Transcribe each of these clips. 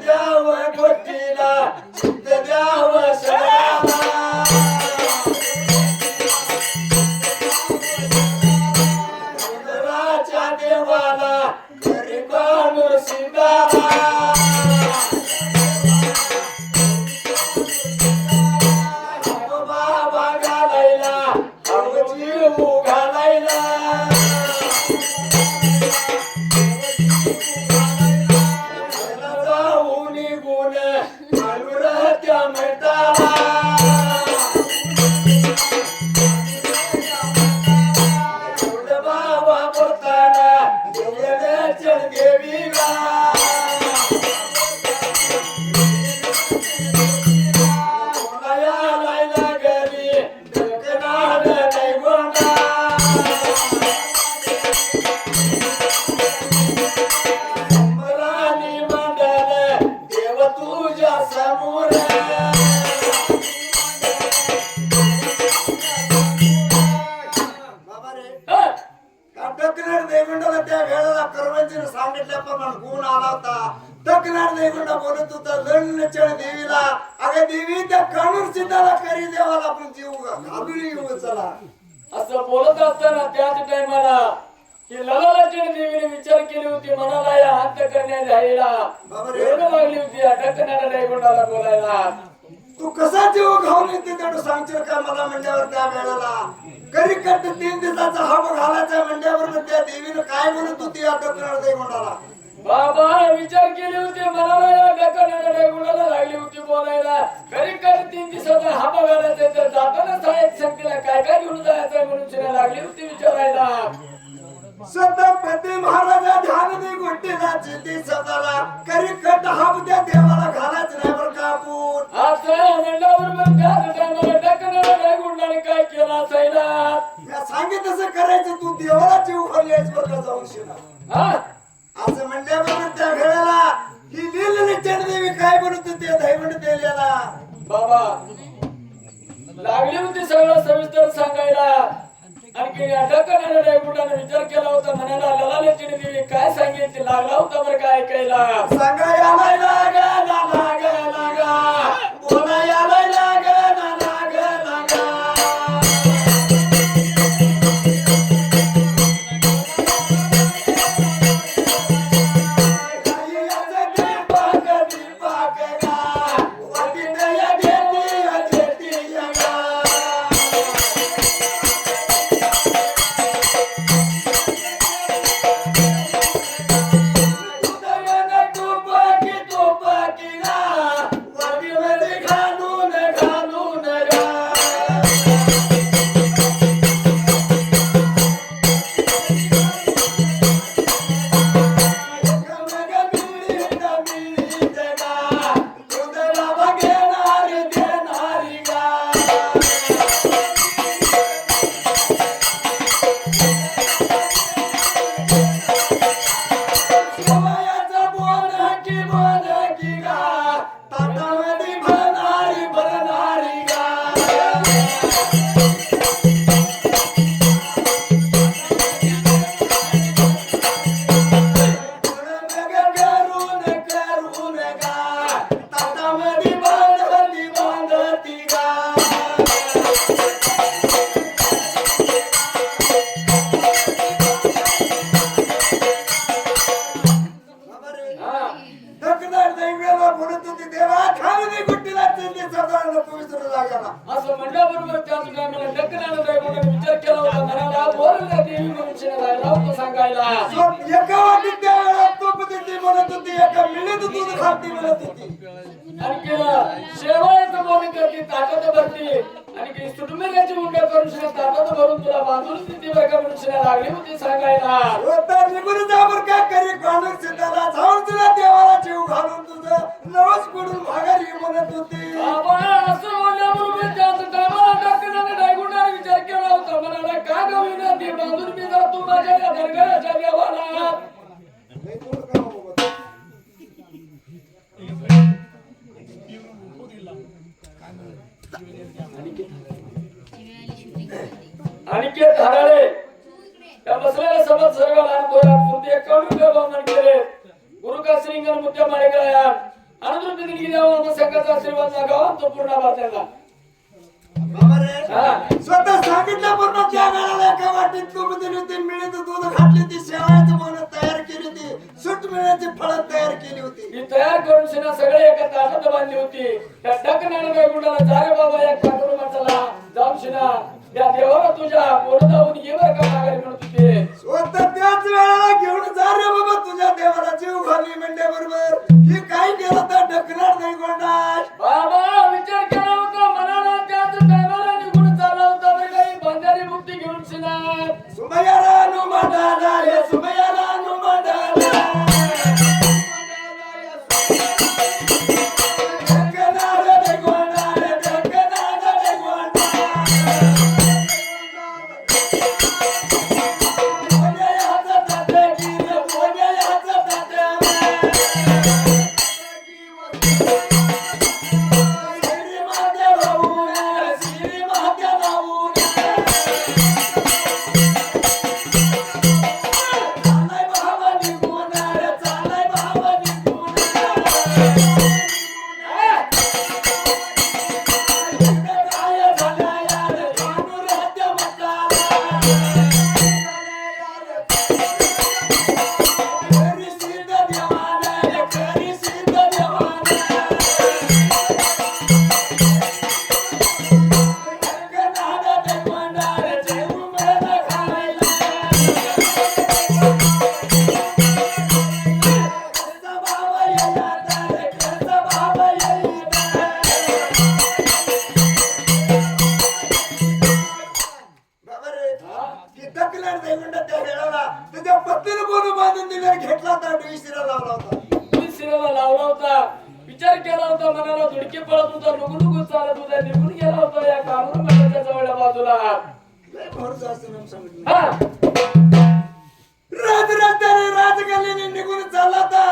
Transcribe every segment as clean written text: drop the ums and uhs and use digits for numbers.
द्याव गोष्टीला द्याव सगळ्याला तुझ्या समोर बाबा रे डकनार देगुंडाला त्या वेळेला करवंजीने सांगितल्याप्रमाणे गुण आला होता. डकनार देगुंडा बोलत होता लढणीच्या देवीला अगं देवी त्या कानूर सीताला करी देवाला आपण जीव घालून येऊ चला असं बोलत असताना त्याच टायमाला की ललालाच्या देवीने विचार केली होती मनाला या अंत करण्याच्या आईला वेळ लागली होती अटकणाऱ्या दैगुंडाला बोलायला. तू कसा जीव घालून येते तेवढं सांगशील का मला म्हणल्यावर त्या वेळेला करी कट 3 दिवसाचा हब घालायचा म्हणल्यावर त्या देवीने काय म्हणत होती अटकणार दैगुंडाला बाबा विचार केली होती मनाला या अटकणाऱ्या दैगुंडाला लागली होती बोलायला करी कट 3 दिवसाचा हब घालायचा तर जाताना साहेब शक्तीला काय काय घेऊन जायचं म्हणून तिला लागली होती विचारायला. सतपती महाराजा ध्यान दे गोष्टीला चिंती सदाला करी कट हब त्या देवाला घालायचं नाही बरं का आपण असं म्हणल्याबरोबर त्या टायमाला अटकणाऱ्या दैगुंडाने काय केलं असायला या सांगित तसं करायचं तू देवाला जीव घालून यायचं बरं का जाऊन शिना असं म्हणल्याबरोबर त्या वेळेला ही लिहिलेली चंडदेवी काय म्हणत होती दैवंड देल्याला बाबा लागली होती सगळं सविस्तर सांगायला. आणखी अटकणाऱ्या दैगुंडाने विचार केला होता मनाला ललालाची देवी काय सांगितली लागला होता बरं काय ऐकायला. सांगायला लागा लागा लागा बोलायला लागा लागा लागा असं म्हणल्याबरोबर त्याच टायमाला अटकणाऱ्या दैगुंडाने विचार केला होता मनाला बोलल्या देवी म्हणून शिनायला होतं सांगायला. एका वाटीत त्या वेळेला तूप देती म्हणत होती एका मिळत दूध खाती म्हणत होती आणखी शेवाळ्याचं बोलून करते ताटात भरती आणि सुटमेल्याची उंड्या करून शिना ताटात भरून तुला बांधून देते बरं का म्हणून शिना लागली होती सांगायला. होता निघून जा बरं का करी कानूर सीताला जाऊन तुला देवाला जीव घालून तुझं नवस पडून माघारी म्हणत होती. बाबा असं बोलल्याबरोबर त्याच टायमाला अटकणाऱ्या दैगुंडाने विचार केला होता मनाला का गविना ती बांधून मी जातो माझ्या या दरगाच्या देवाला. अनिकेत हराळे त्या बसलेल्या समाज सर्व लहान पोरात कृती 51 बामण केले गुरु का श्रींगण मुद्दा माळेकराया अनंतर प्रतिनिधी देवा संघाचा आशीर्वाद मागावा तो पूर्ण वाचायला. बाबा रे स्वतः सांगितलं पूर्ण त्या वेळेला एका वाटीत तूप दिली होती मिळत दूध घातली ती शेवाळ्याचं मन तयार केली होती सुट मिळण्याची फळं तयार केली होती ही तयार करून शिना सगळे एका ताटात बांधली होती. त्या अटकणाऱ्या दैगुंडाला जा रे बाबा एक पाठवून माणसाला जाऊन शिना त्या देवाला तुझ्या बोलत जाऊन ये बरं का माघारी म्हणत होते. स्वतः त्याच वेळेला घेऊन जा रे बाबा तुझ्या देवाला जीव घाली म्हणल्याबरोबर ही काय केलं तर ढकणार नाही गोंडा. बाबा विचार केला होता मनाला त्याच टायमाला निघून चालला होता बरं काही बंजारी मुक्ती घेऊन शिना सुमयाला नुमाडाला रे सुमयाला नुमाडाला मनाला धुडकी पडत होता लुगडुगू चालत होता निघून गेला होता या कानूर मठाच्या जवळच्या बाजूला लय भरोसा असतो ना सांगितलं. हा राज रस्त्याने राजगल्लीने निघून चालला होता.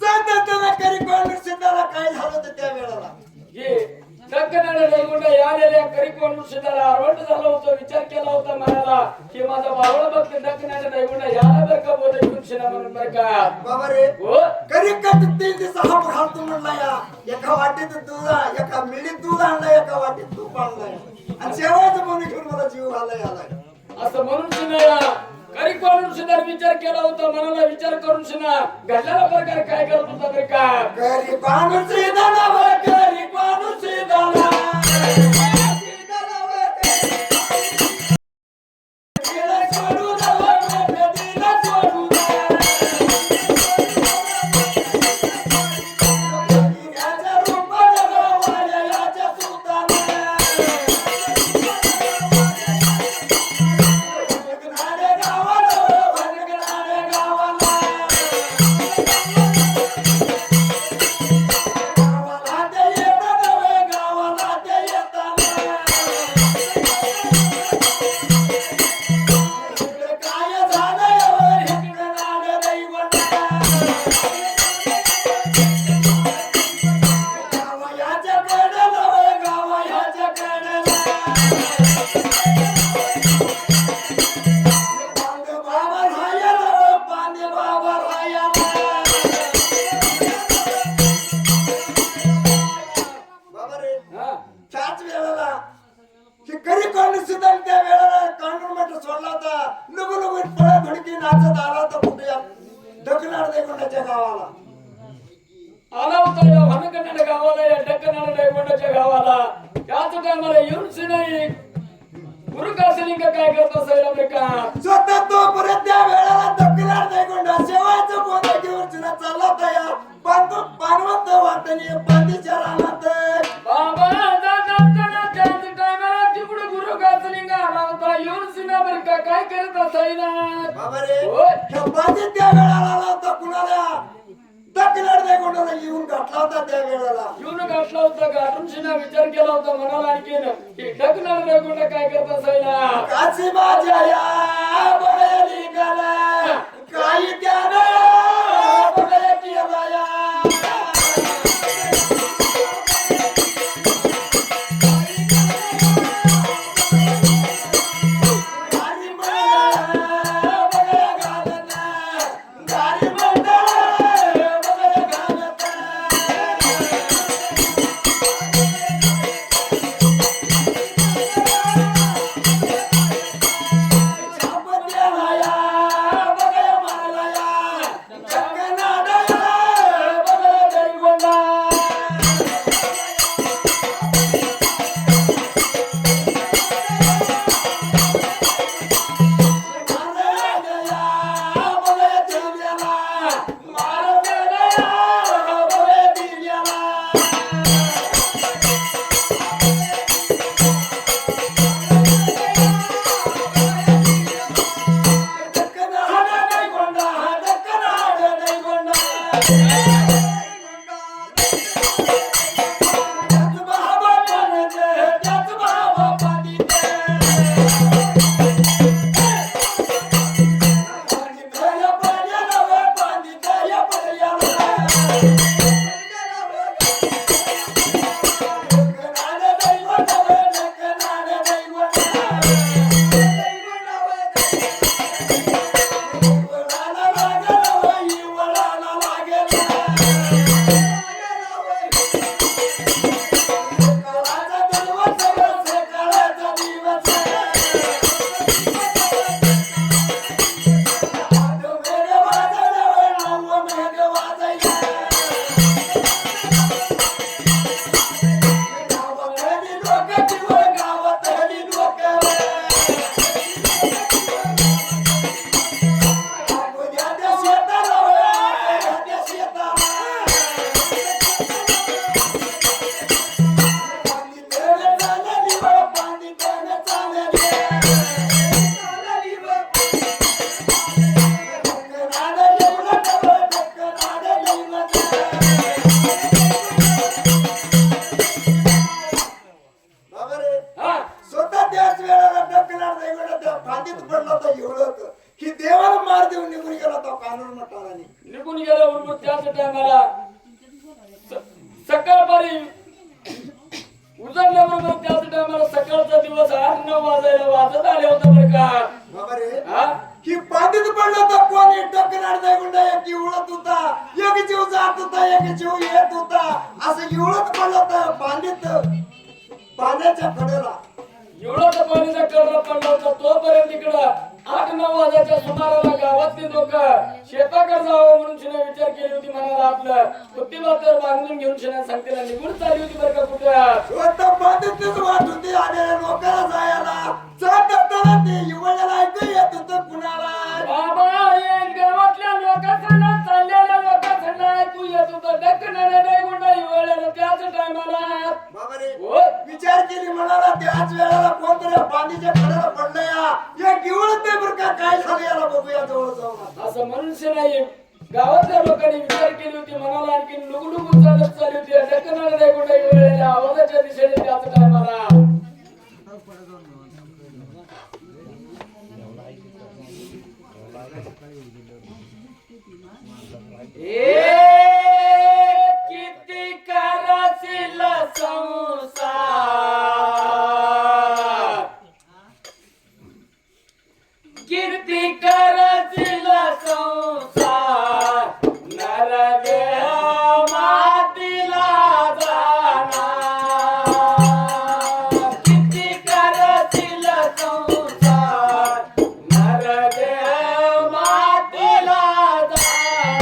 जाता त्याला करी कोण सिद्धाला काय झालं होतं त्या वेळेला. ये दक्कनाला दैगुंड यालेल्या करी कोण सिद्धाला आरवट झाला होता विचार केला होता मनाला की माझा बावळा भक्त दक्कनाला दैगुंड याला बर का बोलत घेऊन शिना म्हणून बर का बाबा रे हो करी कट 3 दिवस हाप घालतो म्हणला या. एका वाटीत दूध एका मिलीत दूध आणलं एका वाटीत तूप आणलं आणि शेवायचं म्हणून घेऊन मला जीव घालाय आलाय असं म्हणून शिना करी कोण सुद्धा विचार केला होता मनाला विचार करून शिना घडलेला प्रकार काय करत होता बर का करी कोण सिद्धाला वर करी कोण सिद्धाला त्याच वेळेला की करी कोण सुद्धा त्या वेळेला कांडूर मठ सोडला होता. नुगु नुगु पळा धडकी नाचत आला होता कुठे दक्षिणाड दैगुंडाच्या गावाला आला होता या भानकंड गावाला या दक्कनाड दैगुंडाच्या गावाला त्याच टायमाला येऊन नाही गुरु कासलिंग काय करत असेल अमेरिका स्वतः तो परत त्या वेळेला दक्षिणाड दैगुंडा शेवायचं गोंधळ घेऊन चिना चालला होता या पानवंत वाटणी पांदीच्या रानात बाबा दादा त्याच टायमाला तिकडे गुरु कासलिंग आला होता येऊन सिना अमेरिका काय करत असेल बाबा रे होय. ह्या पांदी त्या वेळेला आला होता कुणाला दक्षिणाड दैगुंडाला येऊन गाठला होता त्या वेळेला येऊन गाठला होता गाठून शिना विचार केला होता मनाला आणखीन की दक्कनाड दैगुंड काय करत असेल काशी माझ्या या बळी गाला काही त्यानं बळी केला या गारी म्हणा बळी घालना गारी म्हणा बळी घालना 8-9 वाजायला वाजत आले होते बरं का. बाबा रे हा? की पाठीत पडलं तर कोणी टकणार नाही गुंडा एक इवळत होता एक जीव जात होता एक जीव येत होता असं इवळत पडलं तर पाण्याच्या कडेला एवढं तर पाणीचा कळरा पडला होता तोपर्यंत इकडं 8-9 वाजायच्या सुमाराला गावातली लोक शेताकडे जावं म्हणून शिने विचार केली होती मनाला आपलं बुद्धिबातर बांधून घेऊन शिने सांगतेला निघून चालली होती बरं का कुठं. स्वतः पाठीतच वाट होती आलेल्या लोकांना जायला जात असताना ते इवळ्याला ऐकू येत होतं कुणाला बाबा हे गावातल्या लोकांना चाललेल्या लोकांना ऐकू येत होतं डकणारे नाही गुंडा हिवाळ्याला त्याच टायमाला. बाबा रे हो विचार केली म्हणाला त्याच वेळेला कोणतरी पाणीच्या कडेला पडलं या गिवळत नाही बरं का काय झालं याला बघूया जवळ जाऊन असं मनुष्य नाही. गावातल्या लोकांनी विचार केली होती मनाला आणखी लुगडुगू चालत चालली होती डकणारे नाही गुंडा हिवाळ्याच्या आवाजाच्या दिशेने त्याच टायमाला. किती कराशील संसार कीर्ती कराशील संसार नरगे मातीला जाणार किती कराशील संसार नरगे मातीला जाणार.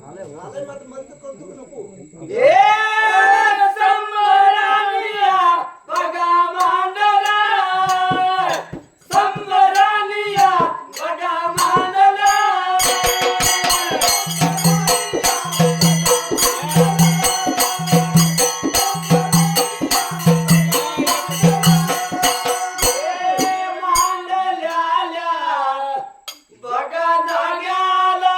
आले मत म्हणतो कौतुक नको ए संबरानिया बघा मांडला संबरानिया बघा मांडला बघा जाग्याला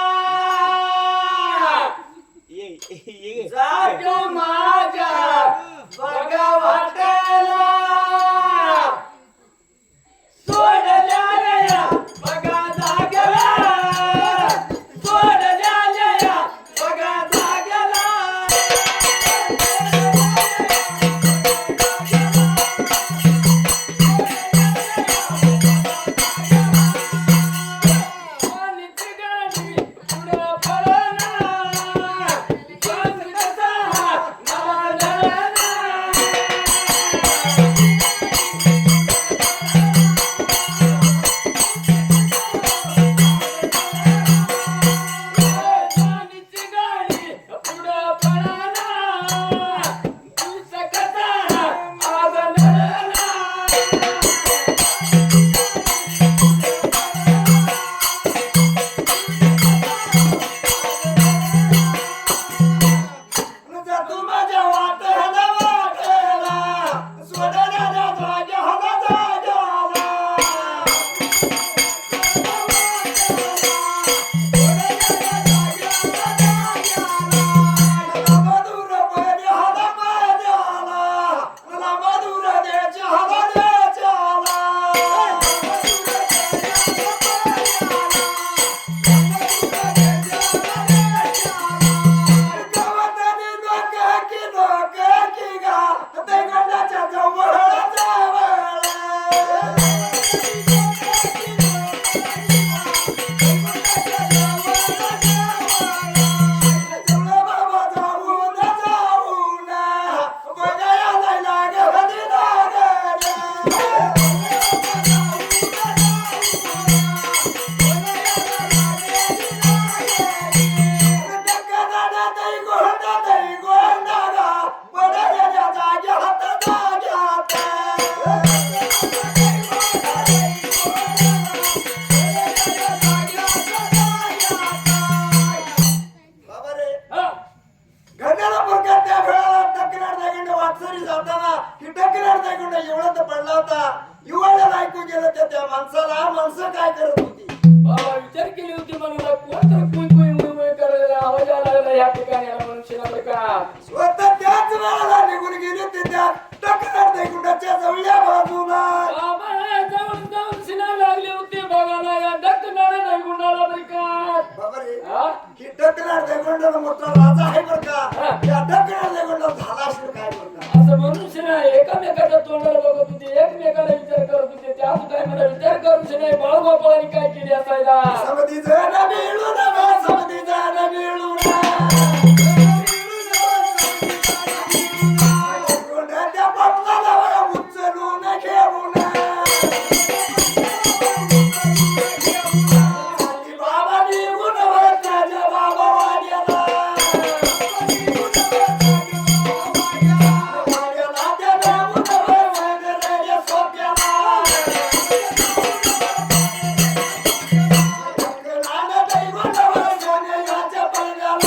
जाग माझ्या बघा वाटायला सोडल्या या बघा जाग्याला सोडल्या या बघा जाग्याला पाणीची गाडी पुढं पळणार चांद कसा नावाजणार पाणीची गाडी पुढं पळणार दिवस कसा आज लढणार जा तू माझ्या वाटेला वाटेला सोडल्या जाग्या हला जाग्याला मला मधुर पदे हला माझ्याला मला मधुर द्यायचे हला द्यायच्याला गावातली लोक की गा ते गंडाच्या जवळ जावळ बाबा जाऊन जाऊन बघायला लागली हा घड्याला प्रकार त्या खेळाला तक्रार दाखवून वाटसरी जाताना ही तक्रार दाखवून एवढं तर पडला होता युवाला ऐकून गेलं त्या माणसाला माणसं काय करत होती बाबा विचार केली होती मला कोणतं कुई कुई मुई मुई करायला आवाज आला लागला या ठिकाणी आला मनुष्याला प्रकार स्वतः त्याच वेळाला निघून गेले ते त्या तक्रार दाखवण्याच्या जवळच्या बाजूला बाबा जाऊन जाऊन सिना लागली होती बघायला या डकनाला नाही गुंडाला प्रकार बाबा रे हा ही तक्रार दाखवण्याला मोठा राजा आहे बरं का या तक्रार दाखवण्याला झाला असेल काय बरं का असं मनुष्य नाही एकामेकाच्या तोंडाला बघत होते एकमेकाला विचार करत होते त्या काय मला विचार करूच नाही बाळगोपाळाने काय केली असायला समधी जण मिळून समधी जण मिळून कोणाच्या पटलाला उचलून घेऊन बाबा निघून त्याच्या बाबा वाड्याला त्या देऊन वगैरे सोप्याला लांब दैवत वगैरे याच्या पडल्याला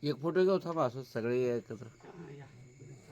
एक फोटो घेऊ थांबा असं सगळे एकत्र